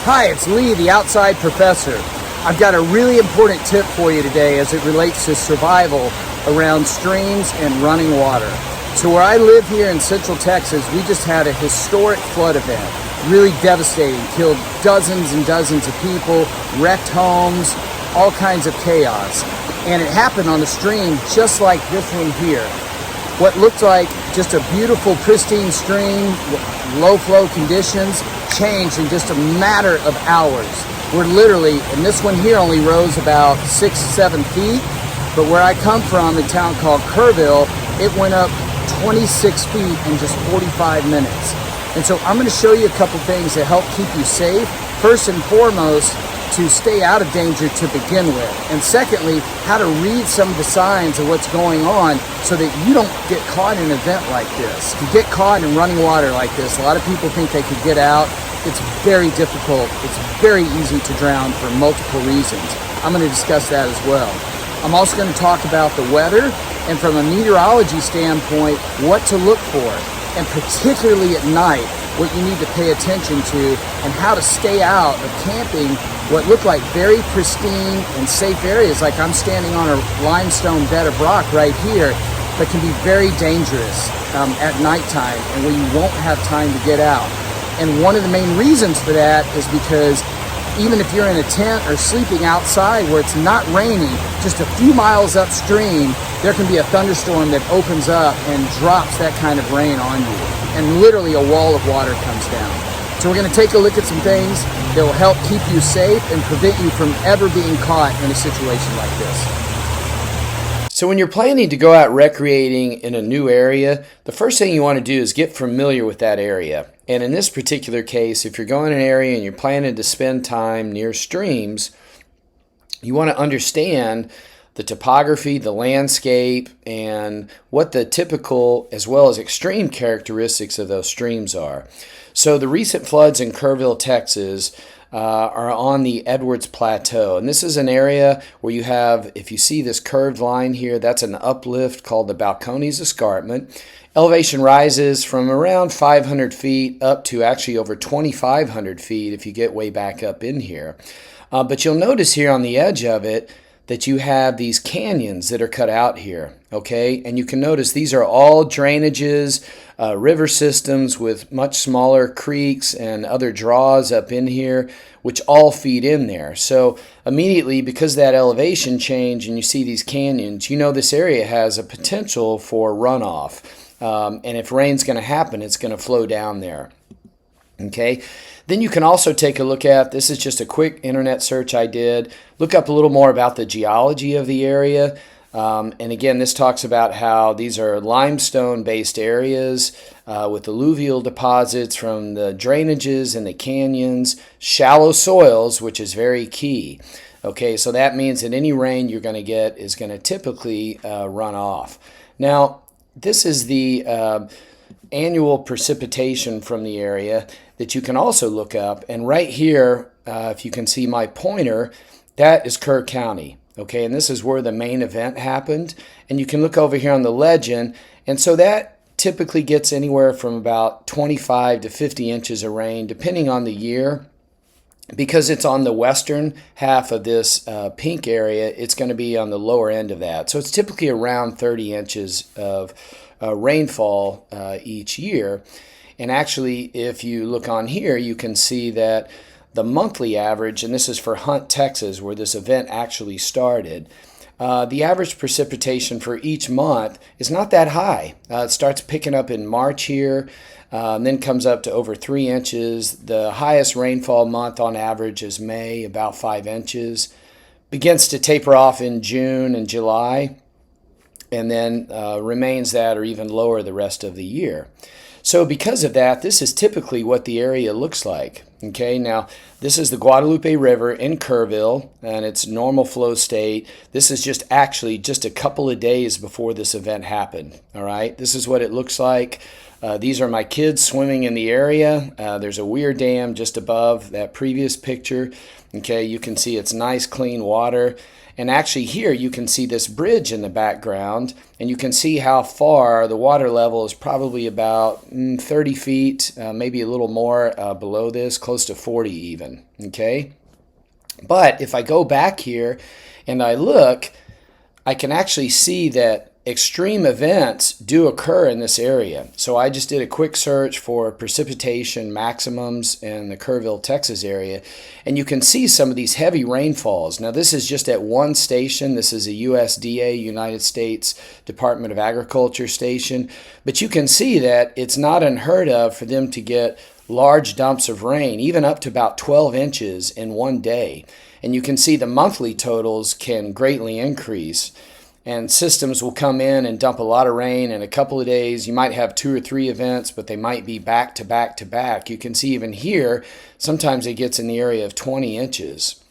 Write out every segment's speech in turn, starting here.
Hi, it's Lee, the outside professor. I've got a really important tip for you today as it relates to survival around streams and running water. So where I live here in Central Texas, we just had a historic flood event. Really devastating, killed dozens and dozens of people, wrecked homes, all kinds of chaos. And it happened on a stream just like this one here. What looked like just a beautiful, pristine stream, low flow conditions, changed in just a matter of hours. We're literally, and this one here only rose about 6-7 feet, but where I come from, a town called Kerrville, it went up 26 feet in just 45 minutes. And so I'm going to show you a couple things that help keep you safe. First and foremost, to stay out of danger to begin with. And secondly, how to read some of the signs of what's going on so that you don't get caught in an event like this. If you get caught in running water like this, a lot of people think they could get out. It's very difficult. It's very easy to drown for multiple reasons. I'm going to discuss that as well. I'm also going to talk about the weather and from a meteorology standpoint, what to look for, and particularly at night, what you need to pay attention to and how to stay out of camping what look like very pristine and safe areas, like I'm standing on a limestone bed of rock right here, but can be very dangerous at nighttime and where you won't have time to get out. And one of the main reasons for that is because even if you're in a tent or sleeping outside where it's not raining, just a few miles upstream, there can be a thunderstorm that opens up and drops that kind of rain on you. And literally a wall of water comes down. So we're going to take a look at some things that will help keep you safe and prevent you from ever being caught in a situation like this. So when you're planning to go out recreating in a new area, the first thing you want to do is get familiar with that area. And in this particular case, if you're going in an area and you're planning to spend time near streams, you want to understand the topography, the landscape, and what the typical as well as extreme characteristics of those streams are. So the recent floods in Kerrville, Texas, are on the Edwards Plateau. And this is an area where you have, if you see this curved line here, that's an uplift called the Balcones Escarpment. Elevation rises from around 500 feet up to actually over 2,500 feet if you get way back up in here. But you'll notice here on the edge of it that you have these canyons that are cut out here, okay? And you can notice these are all drainages, river systems with much smaller creeks and other draws up in here, which all feed in there. So immediately, because of that elevation change and you see these canyons, you know this area has a potential for runoff. And if rain's going to happen, it's going to flow down there. Okay, then you can also take a look at, this is just a quick internet search I did, look up a little more about the geology of the area. And again, this talks about how these are limestone-based areas with alluvial deposits from the drainages and the canyons, shallow soils, which is very key. Okay, so that means that any rain you're going to get is going to typically run off. Now, this is the annual precipitation from the area that you can also look up. And right here, if you can see my pointer, that is Kerr County. Okay, and this is where the main event happened. And you can look over here on the legend. And so that typically gets anywhere from about 25 to 50 inches of rain, depending on the year. Because it's on the western half of this pink area, it's going to be on the lower end of that. So it's typically around 30 inches of rainfall each year. And actually, if you look on here, you can see that the monthly average, and this is for Hunt, Texas, where this event actually started, the average precipitation for each month is not that high. It starts picking up in March here, and then comes up to over 3 inches. The highest rainfall month on average is May, about 5 inches. Begins to taper off in June and July, and then remains that or even lower the rest of the year. So because of that, this is typically what the area looks like. Okay, now this is the Guadalupe River in Kerrville, and it's normal flow state. This is just actually just a couple of days before this event happened. All right, this is what it looks like. These are my kids swimming in the area. There's a weir dam just above that previous picture. Okay, you can see it's nice clean water. And actually here you can see this bridge in the background, and you can see how far the water level is probably about 30 feet, maybe a little more below this, close to 40 even, okay? But if I go back here and I look, I can actually see that extreme events do occur in this area. So I just did a quick search for precipitation maximums in the Kerrville, Texas area, and you can see some of these heavy rainfalls. Now this is just at one station. This is a USDA, United States Department of Agriculture station, but you can see that it's not unheard of for them to get large dumps of rain, even up to about 12 inches in one day. And you can see the monthly totals can greatly increase. And systems will come in and dump a lot of rain in a couple of days. You might have 2 or 3 events, but they might be back to back to back. You can see even here, sometimes it gets in the area of 20 inches.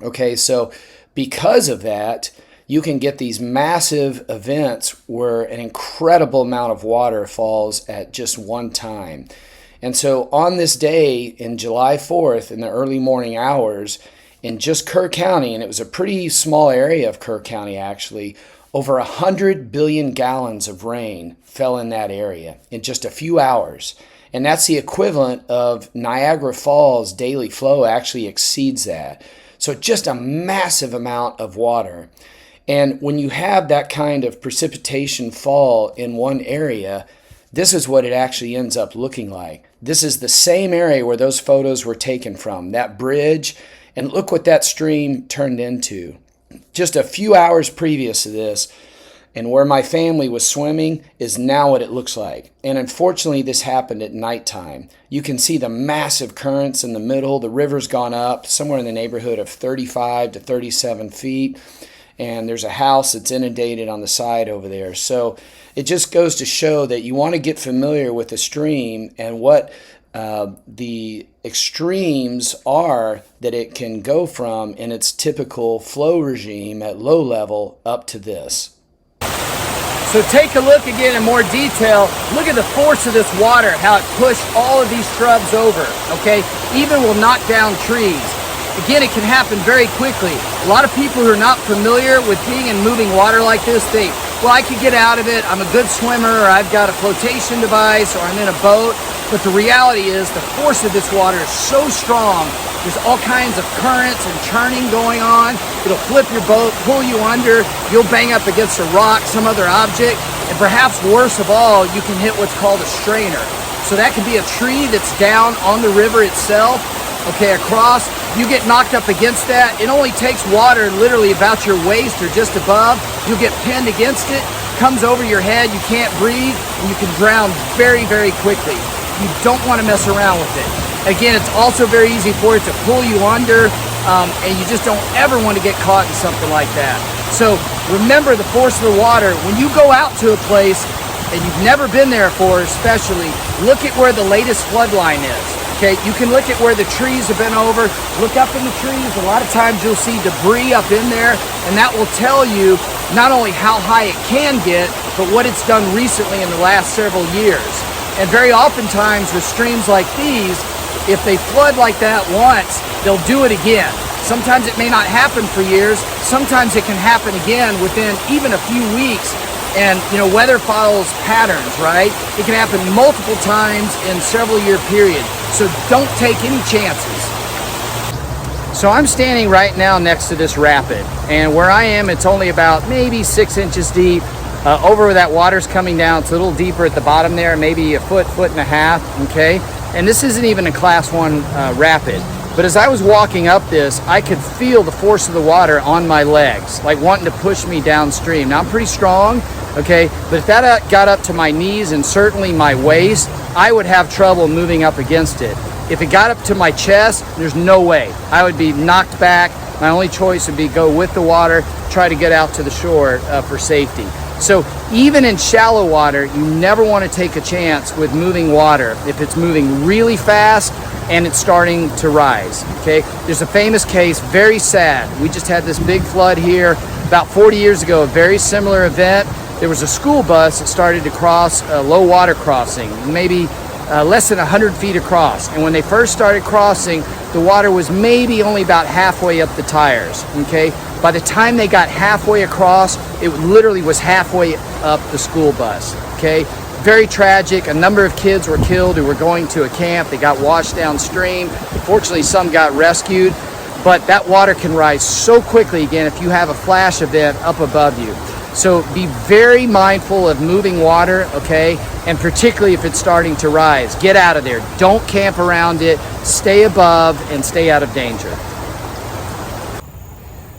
Okay, so because of that, you can get these massive events where an incredible amount of water falls at just one time. And so on this day, in July 4th, in the early morning hours, in just Kerr County, and it was a pretty small area of Kerr County actually, over 100 billion gallons of rain fell in that area in just a few hours. And that's the equivalent of Niagara Falls daily flow actually exceeds that. So just a massive amount of water. And when you have that kind of precipitation fall in one area, this is what it actually ends up looking like. This is the same area where those photos were taken from, that bridge. And look what that stream turned into. Just a few hours previous to this, and where my family was swimming is now what it looks like. And unfortunately, this happened at nighttime. You can see the massive currents in the middle. The river's gone up somewhere in the neighborhood of 35 to 37 feet. And there's a house that's inundated on the side over there. So it just goes to show that you want to get familiar with the stream and what the extremes are that it can go from in its typical flow regime at low level up to this. So take a look again in more detail. Look at the force of this water, how it pushed all of these shrubs over, okay? Even will knock down trees. Again, it can happen very quickly. A lot of people who are not familiar with being in moving water like this think, well, I could get out of it, I'm a good swimmer, or I've got a flotation device, or I'm in a boat. But the reality is the force of this water is so strong, there's all kinds of currents and churning going on. It'll flip your boat, pull you under, you'll bang up against a rock, some other object, and perhaps worse of all, you can hit what's called a strainer. So that could be a tree that's down on the river itself, okay, across. You get knocked up against that. It only takes water literally about your waist or just above. You'll get pinned against it, comes over your head, you can't breathe, and you can drown very, very quickly. You don't want to mess around with it. Again, it's also very easy for it to pull you under, and you just don't ever want to get caught in something like that. So remember the force of the water. When you go out to a place and you've never been there before, especially, look at where the latest flood line is. Okay, you can look at where the trees have been over. Look up in the trees. A lot of times you'll see debris up in there, and that will tell you not only how high it can get, but what it's done recently in the last several years. And very oftentimes with streams like these, if they flood like that once, they'll do it again. Sometimes it may not happen for years. Sometimes it can happen again within even a few weeks. And, you know, weather follows patterns, right? It can happen multiple times in several year period. So don't take any chances. So I'm standing right now next to this rapid. And where I am, it's only about maybe 6 inches deep. Over where that water's coming down, it's a little deeper at the bottom there, maybe a foot and a half, okay? And this isn't even a class 1 rapid. But as I was walking up this, I could feel the force of the water on my legs, like wanting to push me downstream. Now I'm pretty strong, okay? But if that got up to my knees and certainly my waist, I would have trouble moving up against it. If it got up to my chest, there's no way. I would be knocked back. My only choice would be go with the water, try to get out to the shore for safety. So even in shallow water, you never want to take a chance with moving water if it's moving really fast and it's starting to rise, okay? There's a famous case, very sad. We just had this big flood here about 40 years ago, a very similar event. There was a school bus that started to cross a low water crossing, maybe less than 100 feet across. And when they first started crossing, the water was maybe only about halfway up the tires, okay? By the time they got halfway across, it literally was halfway up the school bus, okay? Very tragic. A number of kids were killed who were going to a camp. They got washed downstream. Fortunately, some got rescued, but that water can rise so quickly again if you have a flash event up above you. So be very mindful of moving water, okay? And particularly if it's starting to rise, get out of there. Don't camp around it. Stay above and stay out of danger.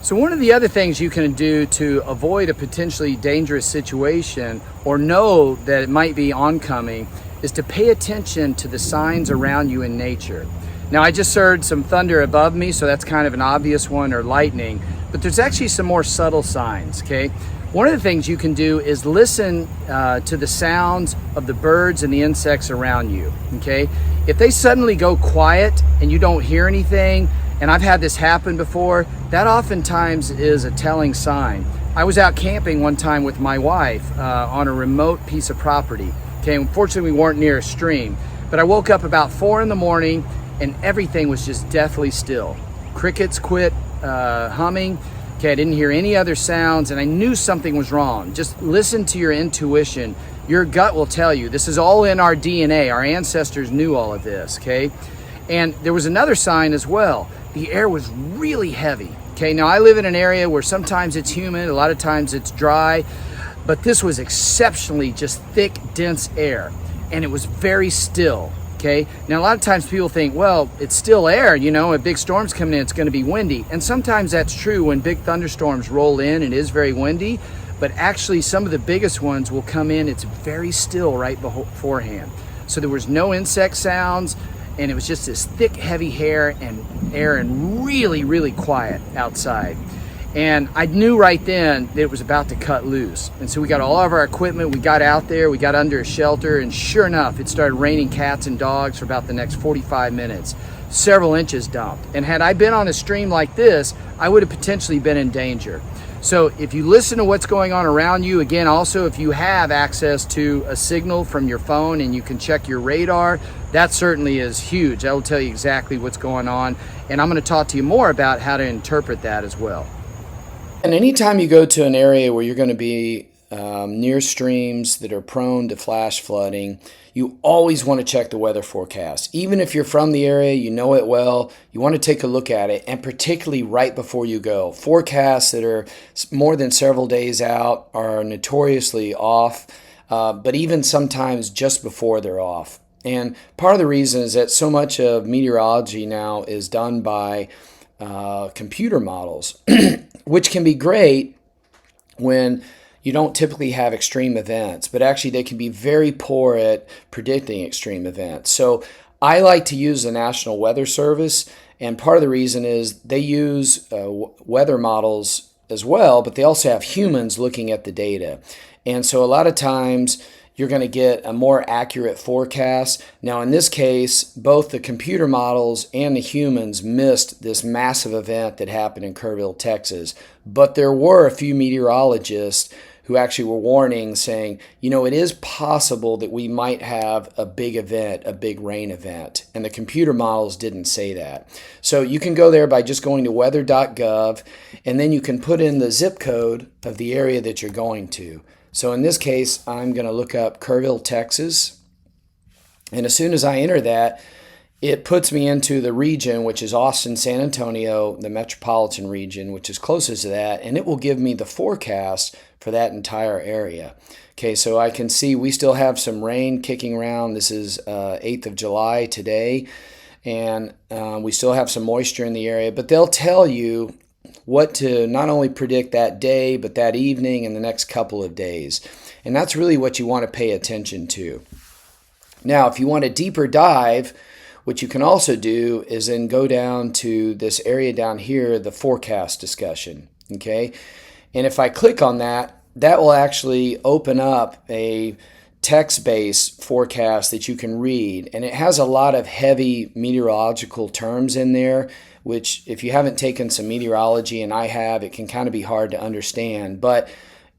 So one of the other things you can do to avoid a potentially dangerous situation or know that it might be oncoming is to pay attention to the signs around you in nature. Now, I just heard some thunder above me, so that's kind of an obvious one, or lightning, but there's actually some more subtle signs, okay? One of the things you can do is listen to the sounds of the birds and the insects around you, okay? If they suddenly go quiet and you don't hear anything, and I've had this happen before, that oftentimes is a telling sign. I was out camping one time with my wife on a remote piece of property, okay? Unfortunately, we weren't near a stream, but I woke up about 4 in the morning and everything was just deathly still. Crickets quit humming. Okay, I didn't hear any other sounds and I knew something was wrong. Just listen to your intuition. Your gut will tell you. This is all in our DNA. Our ancestors knew all of this, okay? And there was another sign as well. The air was really heavy. Okay, now I live in an area where sometimes it's humid, a lot of times it's dry, but this was exceptionally just thick, dense air, and it was very still. Okay, now a lot of times people think, well, it's still air, you know, a big storm's coming in, it's going to be windy. And sometimes that's true when big thunderstorms roll in, it is very windy, but actually some of the biggest ones will come in, it's very still right beforehand. So there was no insect sounds, and it was just this thick, heavy air and really, really quiet outside. And I knew right then that it was about to cut loose. And so we got all of our equipment, we got out there, we got under a shelter, and sure enough, it started raining cats and dogs for about the next 45 minutes. Several inches dumped. And had I been on a stream like this, I would have potentially been in danger. So if you listen to what's going on around you, again, also if you have access to a signal from your phone and you can check your radar, that certainly is huge. That will tell you exactly what's going on. And I'm going to talk to you more about how to interpret that as well. And anytime you go to an area where you're going to be near streams that are prone to flash flooding, you always want to check the weather forecast. Even if you're from the area, you know it well, you want to take a look at it, and particularly right before you go. Forecasts that are more than several days out are notoriously off, but even sometimes just before they're off. And part of the reason is that so much of meteorology now is done by computer models, which can be great when you don't typically have extreme events, but actually they can be very poor at predicting extreme events. So I like to use the National Weather Service, and part of the reason is they use weather models as well, but they also have humans looking at the data. And so a lot of times you're going to get a more accurate forecast. Now, in this case, both the computer models and the humans missed this massive event that happened in Kerrville, Texas. But there were a few meteorologists who actually were warning, saying, you know, it is possible that we might have a big event, a big rain event. And the computer models didn't say that. So you can go there by just going to weather.gov, and then you can put in the zip code of the area that you're going to. So in this case, I'm going to look up Kerrville, Texas. And as soon as I enter that, it puts me into the region, which is Austin, San Antonio, the metropolitan region, which is closest to that. And it will give me the forecast for that entire area. Okay, so I can see we still have some rain kicking around. This is 8th of July today. And we still have some moisture in the area. But they'll tell you what to not only predict that day, but that evening and the next couple of days. And that's really what you want to pay attention to. Now, if you want a deeper dive, what you can also do is then go down to this area down here, the forecast discussion. Okay. And if I click on that, that will actually open up a text-based forecast that you can read. And it has a lot of heavy meteorological terms in there, which if you haven't taken some meteorology, and I have, it can kind of be hard to understand. But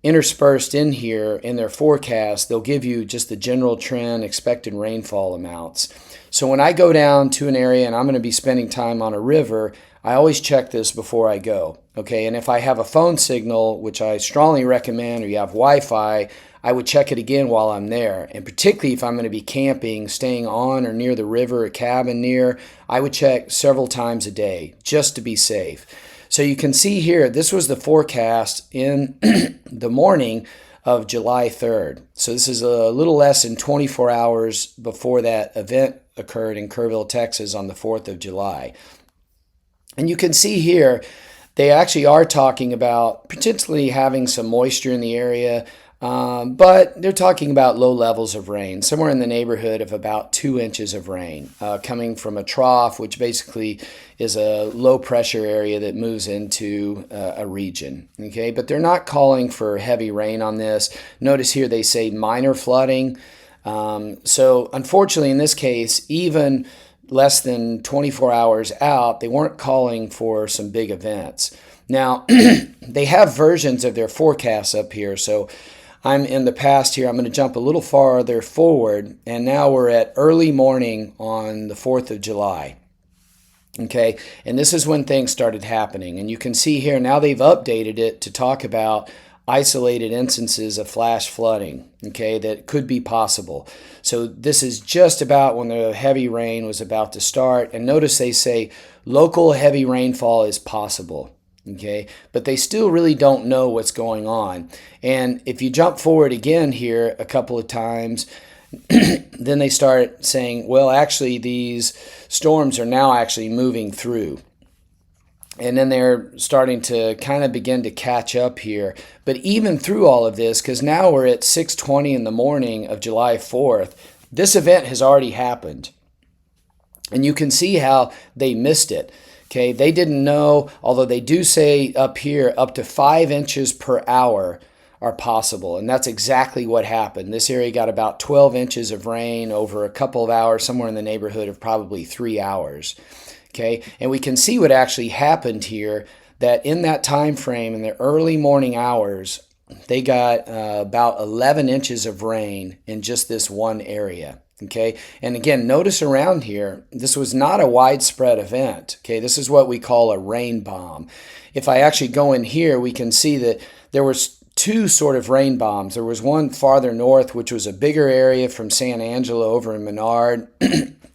interspersed in here in their forecast, they'll give you just the general trend, expected rainfall amounts. So when I go down to an area and I'm going to be spending time on a river, I always check this before I go. Okay, and if I have a phone signal, which I strongly recommend, or you have Wi-Fi, I would check it again while I'm there. And particularly if I'm going to be camping, staying on or near the river, a cabin near, I would check several times a day just to be safe. So you can see here, this was the forecast in the morning of July 3rd. So this is a little less than 24 hours before that event occurred in Kerrville, Texas on the 4th of July. And you can see here, they actually are talking about potentially having some moisture in the area, but they're talking about low levels of rain, somewhere in the neighborhood of about 2 inches of rain, coming from a trough, which basically is a low pressure area that moves into a region. Okay, but they're not calling for heavy rain on this. Notice here they say minor flooding. So unfortunately in this case, even less than 24 hours out, they weren't calling for some big events. Now, they have versions of their forecasts up here, so I'm in the past here. I'm going to jump a little farther forward, and now we're at early morning on the 4th of July. Okay, and this is when things started happening. And you can see here now they've updated it to talk about isolated instances of flash flooding, okay, that could be possible. So this is just about when the heavy rain was about to start. And notice they say local heavy rainfall is possible. Okay, but they still really don't know what's going on. And if you jump forward again here a couple of times, then they start saying, well, actually, these storms are now actually moving through. And then they're starting to kind of begin to catch up here. But even through all of this, because now we're at 6:20 in the morning of July 4th, this event has already happened. And you can see how they missed it. Okay, they didn't know, although they do say up here up to 5 inches per hour are possible. And that's exactly what happened. This area got about 12 inches of rain over a couple of hours, somewhere in the neighborhood of probably 3 hours. Okay, and we can see what actually happened here, that in that time frame, in the early morning hours, they got about 11 inches of rain in just this one area. Okay, and again, notice around here, this was not a widespread event. Okay, this is what we call a rain bomb. If I actually go in here, we can see that there was two sort of rain bombs. There was one farther north, which was a bigger area from San Angelo over in Menard,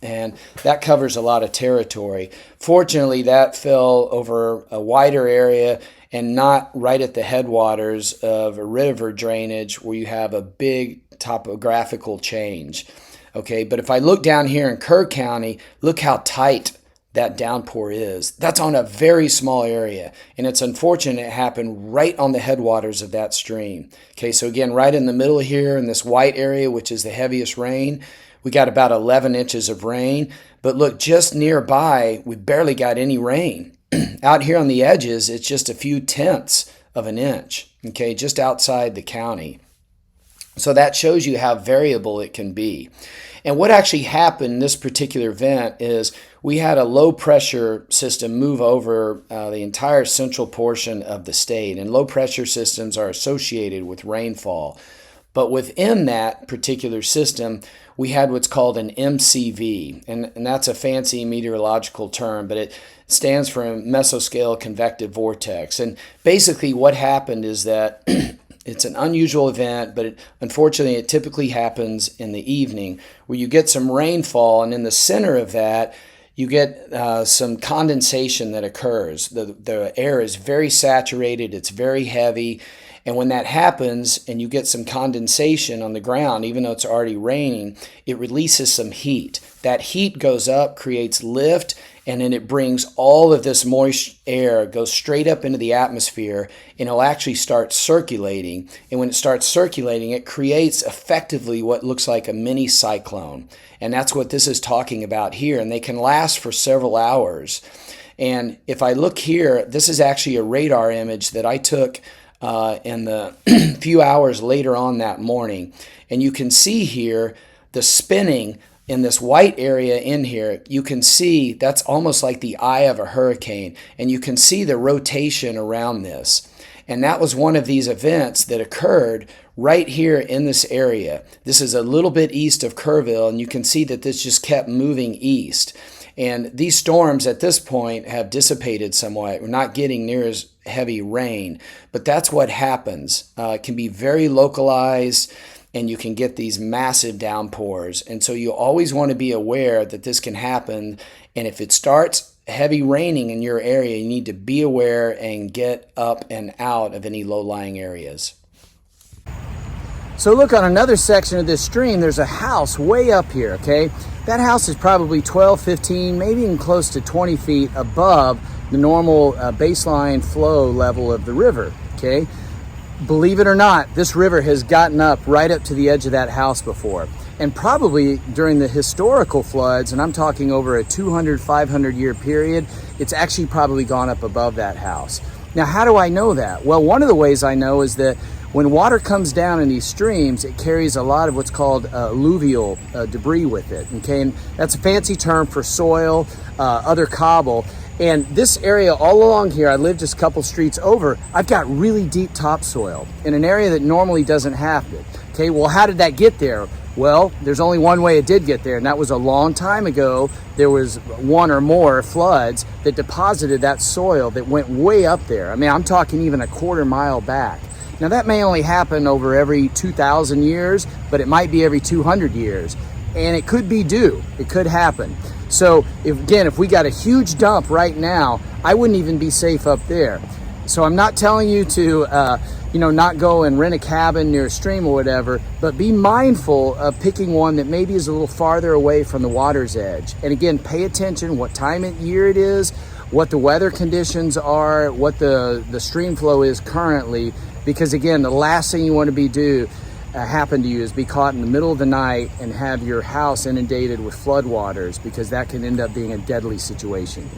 and that covers a lot of territory. Fortunately, that fell over a wider area and not right at the headwaters of a river drainage where you have a big topographical change. Okay, but if I look down here in Kerr County, look how tight that downpour is. That's on a very small area, and it's unfortunate it happened right on the headwaters of that stream. Okay, so again, right in the middle here in this white area, which is the heaviest rain, we got about 11 inches of rain. But look, just nearby, we barely got any rain. Out here on the edges, it's just a few tenths of an inch, okay, just outside the county. So that shows you how variable it can be. And what actually happened in this particular event is we had a low pressure system move over the entire central portion of the state. And low pressure systems are associated with rainfall. But within that particular system, we had what's called an MCV. And that's a fancy meteorological term, but it stands for a mesoscale convective vortex. And basically what happened is that it's an unusual event, but unfortunately it typically happens in the evening where you get some rainfall, and in the center of that you get some condensation that occurs. The air is very saturated, it's very heavy, and when that happens and you get some condensation on the ground, even though it's already raining, it releases some heat. That heat goes up, creates lift, and then it brings all of this moist air, goes straight up into the atmosphere, and it'll actually start circulating. And when it starts circulating, it creates effectively what looks like a mini cyclone. And that's what this is talking about here. And they can last for several hours. And if I look here, this is actually a radar image that I took in the few hours later on that morning. And you can see here the spinning in this white area in here. You can see that's almost like the eye of a hurricane, and you can see the rotation around this. And that was one of these events that occurred right here in this area. This is a little bit east of Kerrville, and you can see that this just kept moving east. And these storms at this point have dissipated somewhat. We're not getting near as heavy rain. But that's what happens. It can be very localized, and you can get these massive downpours. And so you always want to be aware that this can happen. And if it starts heavy raining in your area, you need to be aware and get up and out of any low-lying areas. So look, on another section of this stream, there's a house way up here, okay? That house is probably 12, 15, maybe even close to 20 feet above the normal baseline flow level of the river, okay? Believe it or not, this river has gotten up right up to the edge of that house before. And probably during the historical floods, and I'm talking over a 200, 500 year period, it's actually probably gone up above that house. Now, how do I know that? Well, one of the ways I know is that when water comes down in these streams, it carries a lot of what's called alluvial debris with it, okay? And that's a fancy term for soil, other cobble. And this area all along here, I live just a couple streets over, I've got really deep topsoil in an area that normally doesn't have it. Okay, well, how did that get there? Well, there's only one way it did get there, and that was a long time ago. There was one or more floods that deposited that soil that went way up there. I mean, I'm talking even a quarter mile back. Now, that may only happen over every 2,000 years, but it might be every 200 years. And it could be due. It could happen. So, if we got a huge dump right now, I wouldn't even be safe up there. So I'm not telling you to, not go and rent a cabin near a stream or whatever, but be mindful of picking one that maybe is a little farther away from the water's edge. And again, pay attention what time of year it is, what the weather conditions are, what the stream flow is currently, because again, the last thing you want to happen to you is be caught in the middle of the night and have your house inundated with floodwaters, because that can end up being a deadly situation.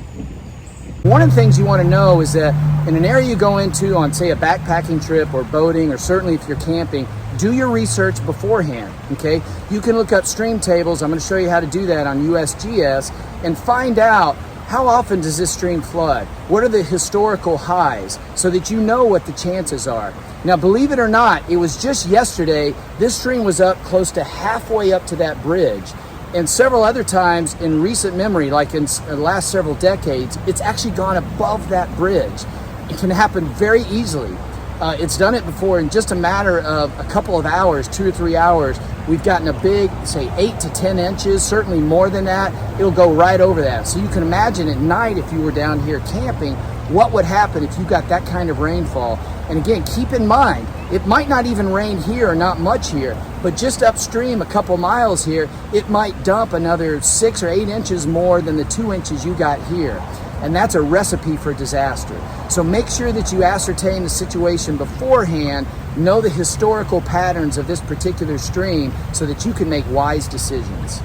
One of the things you want to know is that in an area you go into on, say, a backpacking trip or boating, or certainly if you're camping, do your research beforehand, okay? You can look up stream tables. I'm going to show you how to do that on USGS and find out how often does this stream flood? What are the historical highs, so that you know what the chances are. Now, believe it or not, it was just yesterday, this stream was up close to halfway up to that bridge. And several other times in recent memory, like in the last several decades, it's actually gone above that bridge. It can happen very easily. It's done it before in just a matter of a couple of hours, 2 or 3 hours. We've gotten a big, say 8 to 10 inches, certainly more than that. It'll go right over that. So you can imagine at night, if you were down here camping, what would happen if you got that kind of rainfall. And again, keep in mind, it might not even rain here or not much here, but just upstream a couple miles here, it might dump another 6 or 8 inches more than the 2 inches you got here. And that's a recipe for disaster. So make sure that you ascertain the situation beforehand, know the historical patterns of this particular stream, so that you can make wise decisions.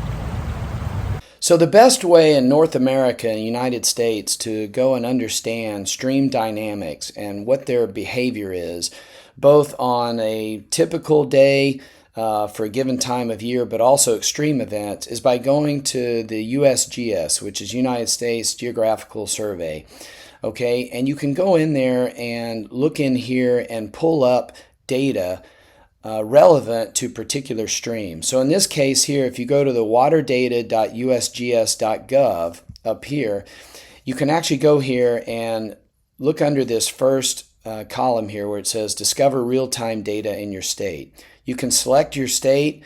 So the best way in North America and United States to go and understand stream dynamics and what their behavior is, both on a typical day for a given time of year, but also extreme events, is by going to the USGS, which is United States Geographical Survey. Okay, and you can go in there and look in here and pull up data relevant to particular streams. So in this case here, if you go to the waterdata.usgs.gov up here, you can actually go here and look under this first column here where it says Discover Real-Time Data in Your State. You can select your state,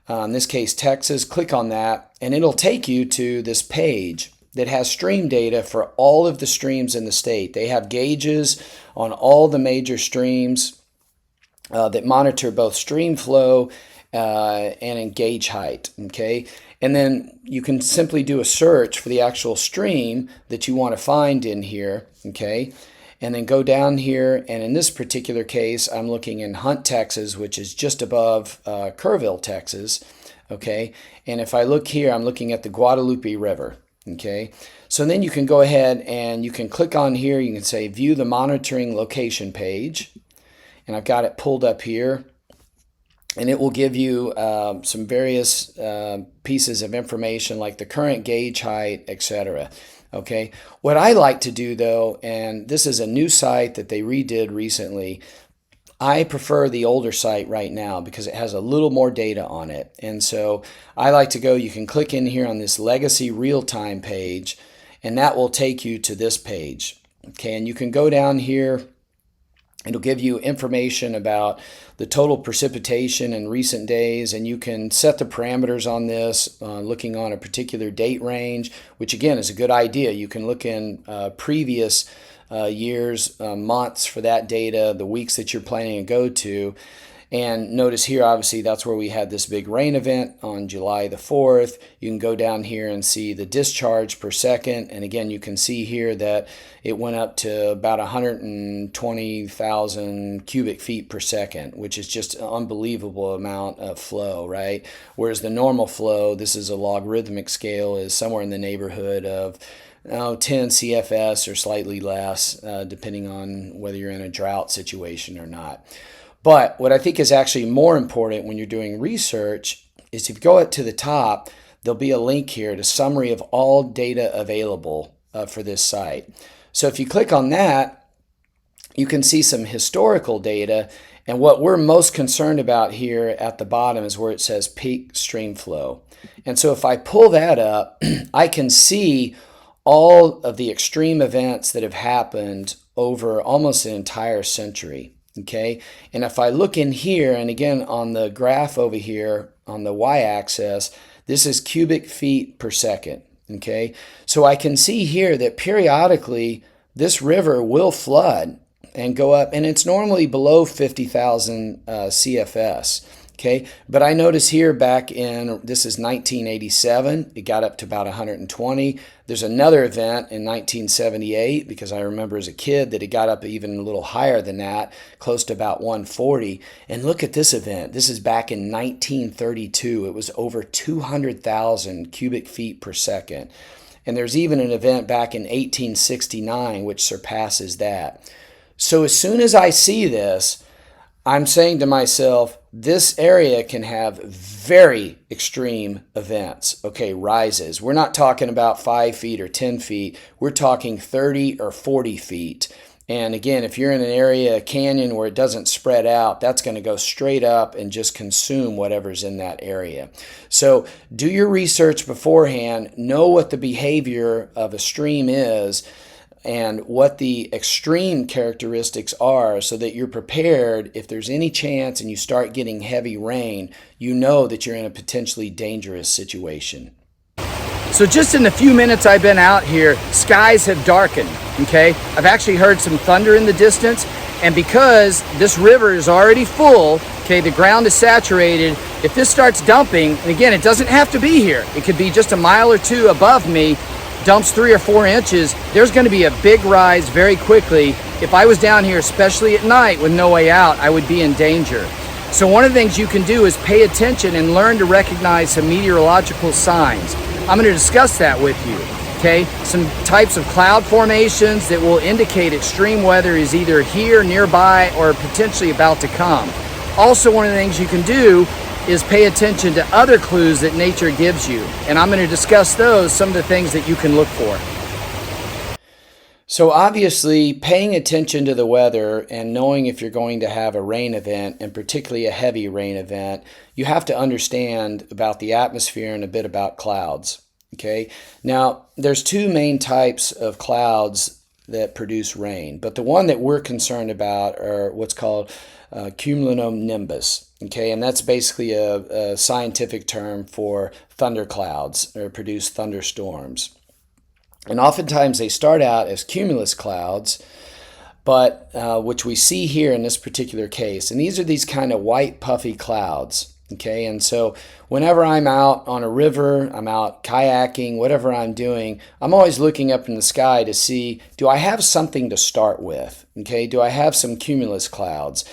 in this case Texas, click on that, and it'll take you to this page that has stream data for all of the streams in the state. They have gauges on all the major streams that monitor both stream flow and gauge height, okay? And then you can simply do a search for the actual stream that you want to find in here, okay? And then go down here, and in this particular case, I'm looking in Hunt, Texas, which is just above Kerrville, Texas, okay? And if I look here, I'm looking at the Guadalupe River, okay? So then you can go ahead and you can click on here, you can say View the Monitoring Location page, and I've got it pulled up here, and it will give you some various pieces of information like the current gauge height, etc. Okay, what I like to do though, and this is a new site that they redid recently, I prefer the older site right now because it has a little more data on it. And so I like to go, you can click in here on this Legacy Real-Time page, and that will take you to this page. Okay, and you can go down here. It'll give you information about the total precipitation in recent days, and you can set the parameters on this looking on a particular date range, which again is a good idea. You can look in previous years, months for that data, the weeks that you're planning to go to. And notice here, obviously, that's where we had this big rain event on July the 4th. You can go down here and see the discharge per second. And again, you can see here that it went up to about 120,000 cubic feet per second, which is just an unbelievable amount of flow, right? Whereas the normal flow, this is a logarithmic scale, is somewhere in the neighborhood of 10 CFS or slightly less, depending on whether you're in a drought situation or not. But what I think is actually more important when you're doing research is if you go up to the top, there'll be a link here to summary of all data available for this site. So if you click on that, you can see some historical data. And what we're most concerned about here at the bottom is where it says peak stream flow. And so if I pull that up, I can see all of the extreme events that have happened over almost an entire century. Okay, and if I look in here, and again on the graph over here on the y-axis, this is cubic feet per second. Okay, so I can see here that periodically this river will flood and go up, and it's normally below 50,000 CFS. Okay, but I notice here back in, this is 1987, it got up to about 120. There's another event in 1978, because I remember as a kid that it got up even a little higher than that, close to about 140. And look at this event. This is back in 1932. It was over 200,000 cubic feet per second. And there's even an event back in 1869 which surpasses that. So as soon as I see this, I'm saying to myself, this area can have very extreme events, okay, rises. We're not talking about 5 feet or 10 feet. We're talking 30 or 40 feet. And again, if you're in an area, a canyon where it doesn't spread out, that's going to go straight up and just consume whatever's in that area. So do your research beforehand. Know what the behavior of a stream is and what the extreme characteristics are so that you're prepared if there's any chance and you start getting heavy rain, you know that you're in a potentially dangerous situation. So just in the few minutes I've been out here, skies have darkened, okay? I've actually heard some thunder in the distance, and because this river is already full, okay, the ground is saturated, if this starts dumping, and again, it doesn't have to be here, it could be just a mile or two above me, dumps 3 or 4 inches, there's going to be a big rise very quickly. If I was down here, especially at night with no way out, I would be in danger. So one of the things you can do is pay attention and learn to recognize some meteorological signs. I'm going to discuss that with you, okay? Some types of cloud formations that will indicate extreme weather is either here, nearby, or potentially about to come. Also, one of the things you can do is pay attention to other clues that nature gives you. And I'm going to discuss those, some of the things that you can look for. So obviously, paying attention to the weather and knowing if you're going to have a rain event, and particularly a heavy rain event, you have to understand about the atmosphere and a bit about clouds. Okay. Now, there's 2 main types of clouds that produce rain, but the one that we're concerned about are what's called cumulonimbus. Okay, and that's basically a scientific term for thunderclouds, or produce thunderstorms. And oftentimes they start out as cumulus clouds, but which we see here in this particular case. And these are these kind of white puffy clouds. Okay, and so whenever I'm out on a river, I'm out kayaking, whatever I'm doing, I'm always looking up in the sky to see, do I have something to start with? Okay, do I have some cumulus clouds?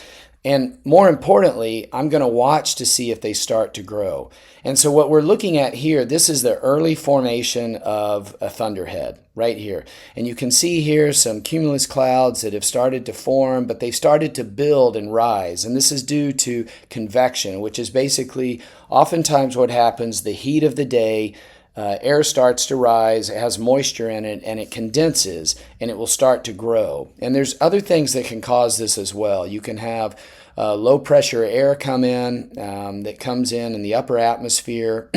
And more importantly, I'm going to watch to see if they start to grow. And so what we're looking at here, this is the early formation of a thunderhead right here. And you can see here some cumulus clouds that have started to form, but they've started to build and rise. And this is due to convection, which is basically oftentimes what happens, the heat of the day, air starts to rise, it has moisture in it, and it condenses, and it will start to grow. And there's other things that can cause this as well. You can have low pressure air come in that comes in the upper atmosphere,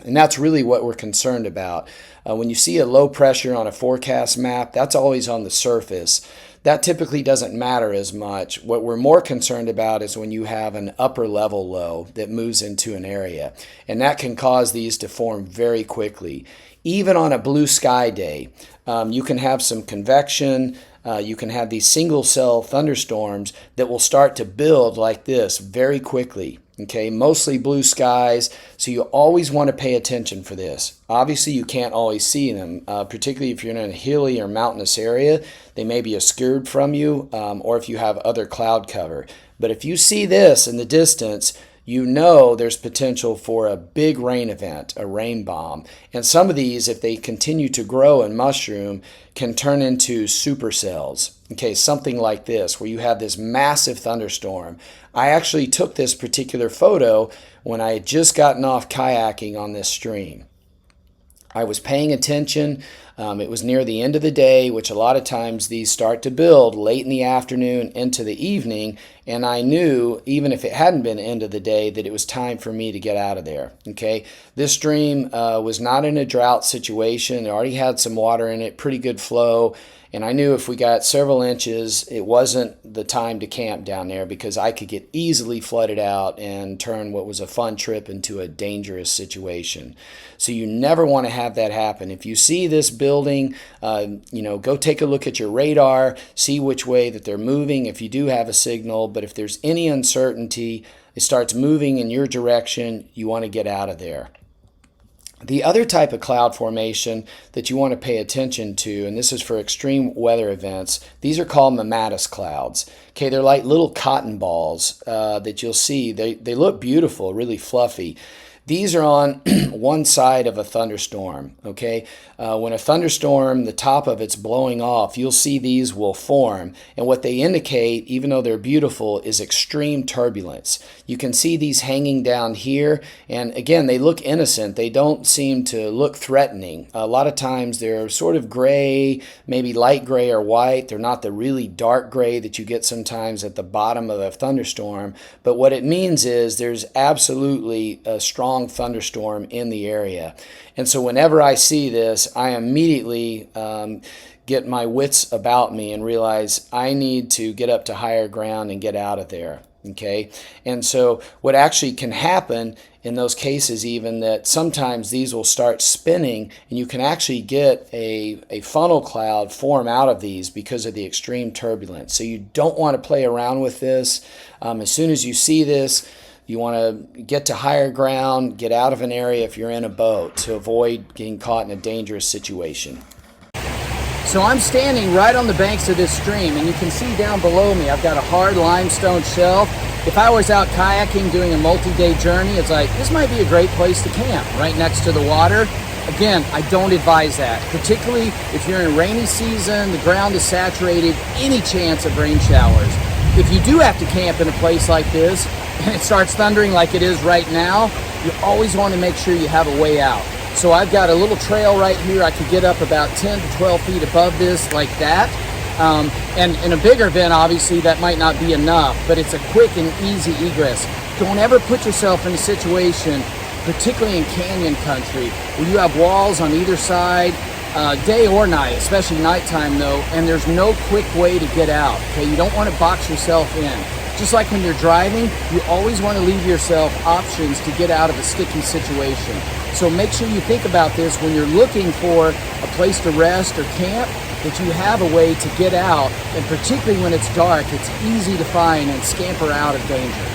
And that's really what we're concerned about. When you see a low pressure on a forecast map, that's always on the surface. That typically doesn't matter as much. What we're more concerned about is when you have an upper level low that moves into an area. And that can cause these to form very quickly. Even on a blue sky day, you can have some convection. You can have these single cell thunderstorms that will start to build like this very quickly. Okay, mostly blue skies, so you always want to pay attention for this. Obviously, you can't always see them, particularly if you're in a hilly or mountainous area. They may be obscured from you, or if you have other cloud cover. But if you see this in the distance, you know there's potential for a big rain event, a rain bomb. And some of these, if they continue to grow and mushroom, can turn into supercells. Okay, something like this, where you have this massive thunderstorm. I actually took this particular photo when I had just gotten off kayaking on this stream. I was paying attention. It was near the end of the day, which a lot of times these start to build late in the afternoon into the evening, and I knew, even if it hadn't been end of the day, that it was time for me to get out of there. Okay, this stream was not in a drought situation. It already had some water in it, pretty good flow. And I knew if we got several inches, it wasn't the time to camp down there, because I could get easily flooded out and turn what was a fun trip into a dangerous situation. So you never want to have that happen. If you see this building, go take a look at your radar, see which way that they're moving if you do have a signal. But if there's any uncertainty, it starts moving in your direction, you want to get out of there. The other type of cloud formation that you want to pay attention to, and this is for extreme weather events, these are called mammatus clouds. Okay, they're like little cotton balls that you'll see. They look beautiful, really fluffy. These are on one side of a thunderstorm, okay? When a thunderstorm, the top of it's blowing off, you'll see these will form. And what they indicate, even though they're beautiful, is extreme turbulence. You can see these hanging down here. And again, they look innocent. They don't seem to look threatening. A lot of times they're sort of gray, maybe light gray or white. They're not the really dark gray that you get sometimes at the bottom of a thunderstorm. But what it means is there's absolutely a strong thunderstorm in the area. And so whenever I see this, I immediately get my wits about me and realize I need to get up to higher ground and get out of there. Okay, and so what actually can happen in those cases, even that sometimes these will start spinning, and you can actually get a funnel cloud form out of these because of the extreme turbulence. So you don't want to play around with this. As soon as you see this, you want to get to higher ground, get out of an area if you're in a boat to avoid getting caught in a dangerous situation. So I'm standing right on the banks of this stream, and you can see down below me I've got a hard limestone shelf. If I was out kayaking doing a multi-day journey, it's like, this might be a great place to camp right next to the water. Again, I don't advise that, particularly if you're in a rainy season, the ground is saturated, any chance of rain showers. If you do have to camp in a place like this, and it starts thundering like it is right now, you always want to make sure you have a way out. So I've got a little trail right here. I could get up about 10 to 12 feet above this like that. And in a bigger event, obviously, that might not be enough, but it's a quick and easy egress. Don't ever put yourself in a situation, particularly in canyon country, where you have walls on either side, day or night, especially nighttime though, and there's no quick way to get out. Okay, you don't want to box yourself in. Just like when you're driving, you always want to leave yourself options to get out of a sticky situation. So make sure you think about this when you're looking for a place to rest or camp, that you have a way to get out, and particularly when it's dark, it's easy to find and scamper out of danger.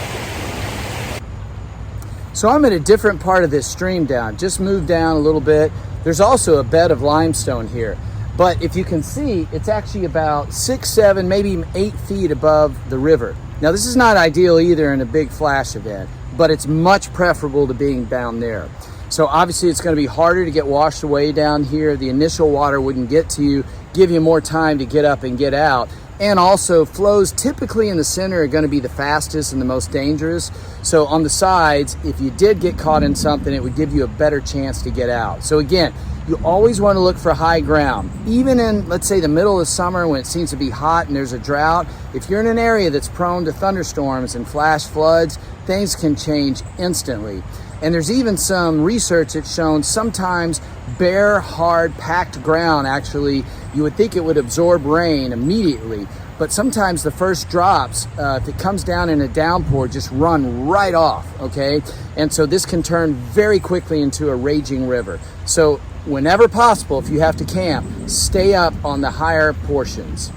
So I'm at a different part of this stream down, just moved down a little bit. There's also a bed of limestone here. But if you can see, it's actually about 6, 7, maybe 8 feet above the river. Now this is not ideal either in a big flash event, but it's much preferable to being down there. So obviously it's going to be harder to get washed away down here. The initial water wouldn't get to you, give you more time to get up and get out. And also flows typically in the center are going to be the fastest and the most dangerous. So on the sides, if you did get caught in something, it would give you a better chance to get out. So again, you always want to look for high ground. Even in, let's say, the middle of summer when it seems to be hot and there's a drought, if you're in an area that's prone to thunderstorms and flash floods, things can change instantly. And there's even some research that's shown sometimes bare, hard, packed ground, actually, you would think it would absorb rain immediately, but sometimes the first drops, if it comes down in a downpour, just run right off, okay? And so this can turn very quickly into a raging river. So whenever possible, if you have to camp, stay up on the higher portions.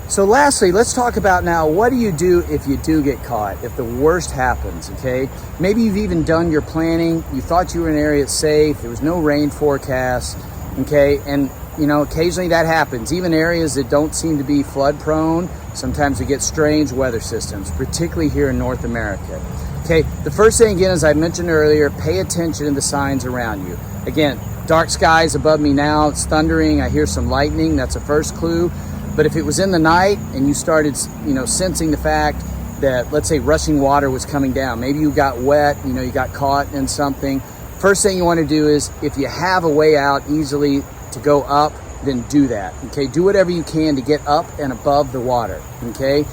So lastly, let's talk about now, what do you do if you do get caught, if the worst happens, okay? Maybe you've even done your planning, you thought you were in an area that's safe, there was no rain forecast, okay? And you know, occasionally that happens. Even areas that don't seem to be flood prone, sometimes we get strange weather systems, particularly here in North America. Okay, the first thing again, as I mentioned earlier, pay attention to the signs around you. Again, dark skies above me now, it's thundering, I hear some lightning, that's a first clue. But if it was in the night and you started, sensing the fact that, let's say, rushing water was coming down, maybe you got wet, you got caught in something, first thing you want to do is, if you have a way out easily to go up, then do that, okay? Do whatever you can to get up and above the water, okay?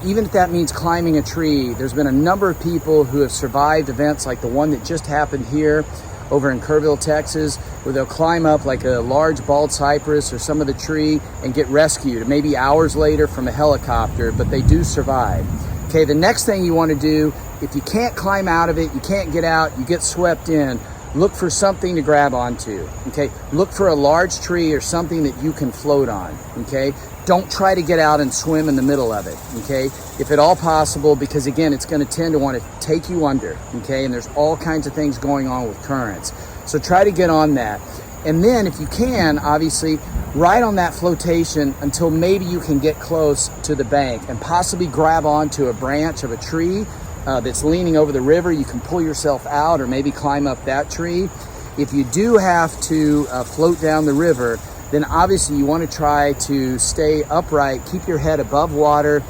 Even if that means climbing a tree, there's been a number of people who have survived events like the one that just happened here over in Kerrville, Texas, where they'll climb up like a large bald cypress or some of the tree and get rescued, maybe hours later from a helicopter, but they do survive. Okay, the next thing you want to do, if you can't climb out of it, you can't get out, you get swept in, look for something to grab onto, okay? Look for a large tree or something that you can float on, okay? Don't try to get out and swim in the middle of it, okay? If at all possible, because again, it's gonna tend to want to take you under, okay? And there's all kinds of things going on with currents. So try to get on that. And then if you can, obviously, ride on that flotation until maybe you can get close to the bank and possibly grab onto a branch of a tree that's leaning over the river. You can pull yourself out or maybe climb up that tree. If you do have to float down the river, then obviously you want to try to stay upright, keep your head above water.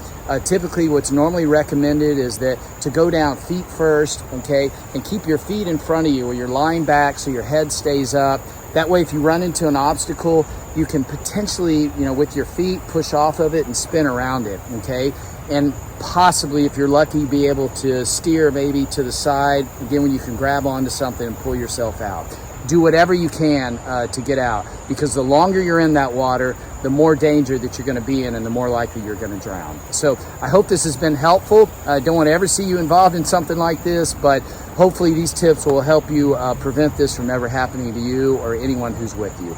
Typically what's normally recommended is that to go down feet first, okay, and keep your feet in front of you or you're lying back so your head stays up. That way if you run into an obstacle, you can potentially, with your feet push off of it and spin around it, okay? And possibly, if you're lucky, be able to steer maybe to the side, again, when you can grab onto something and pull yourself out. Do whatever you can to get out, because the longer you're in that water, the more danger that you're going to be in and the more likely you're going to drown. So I hope this has been helpful. I don't want to ever see you involved in something like this, but hopefully these tips will help you prevent this from ever happening to you or anyone who's with you.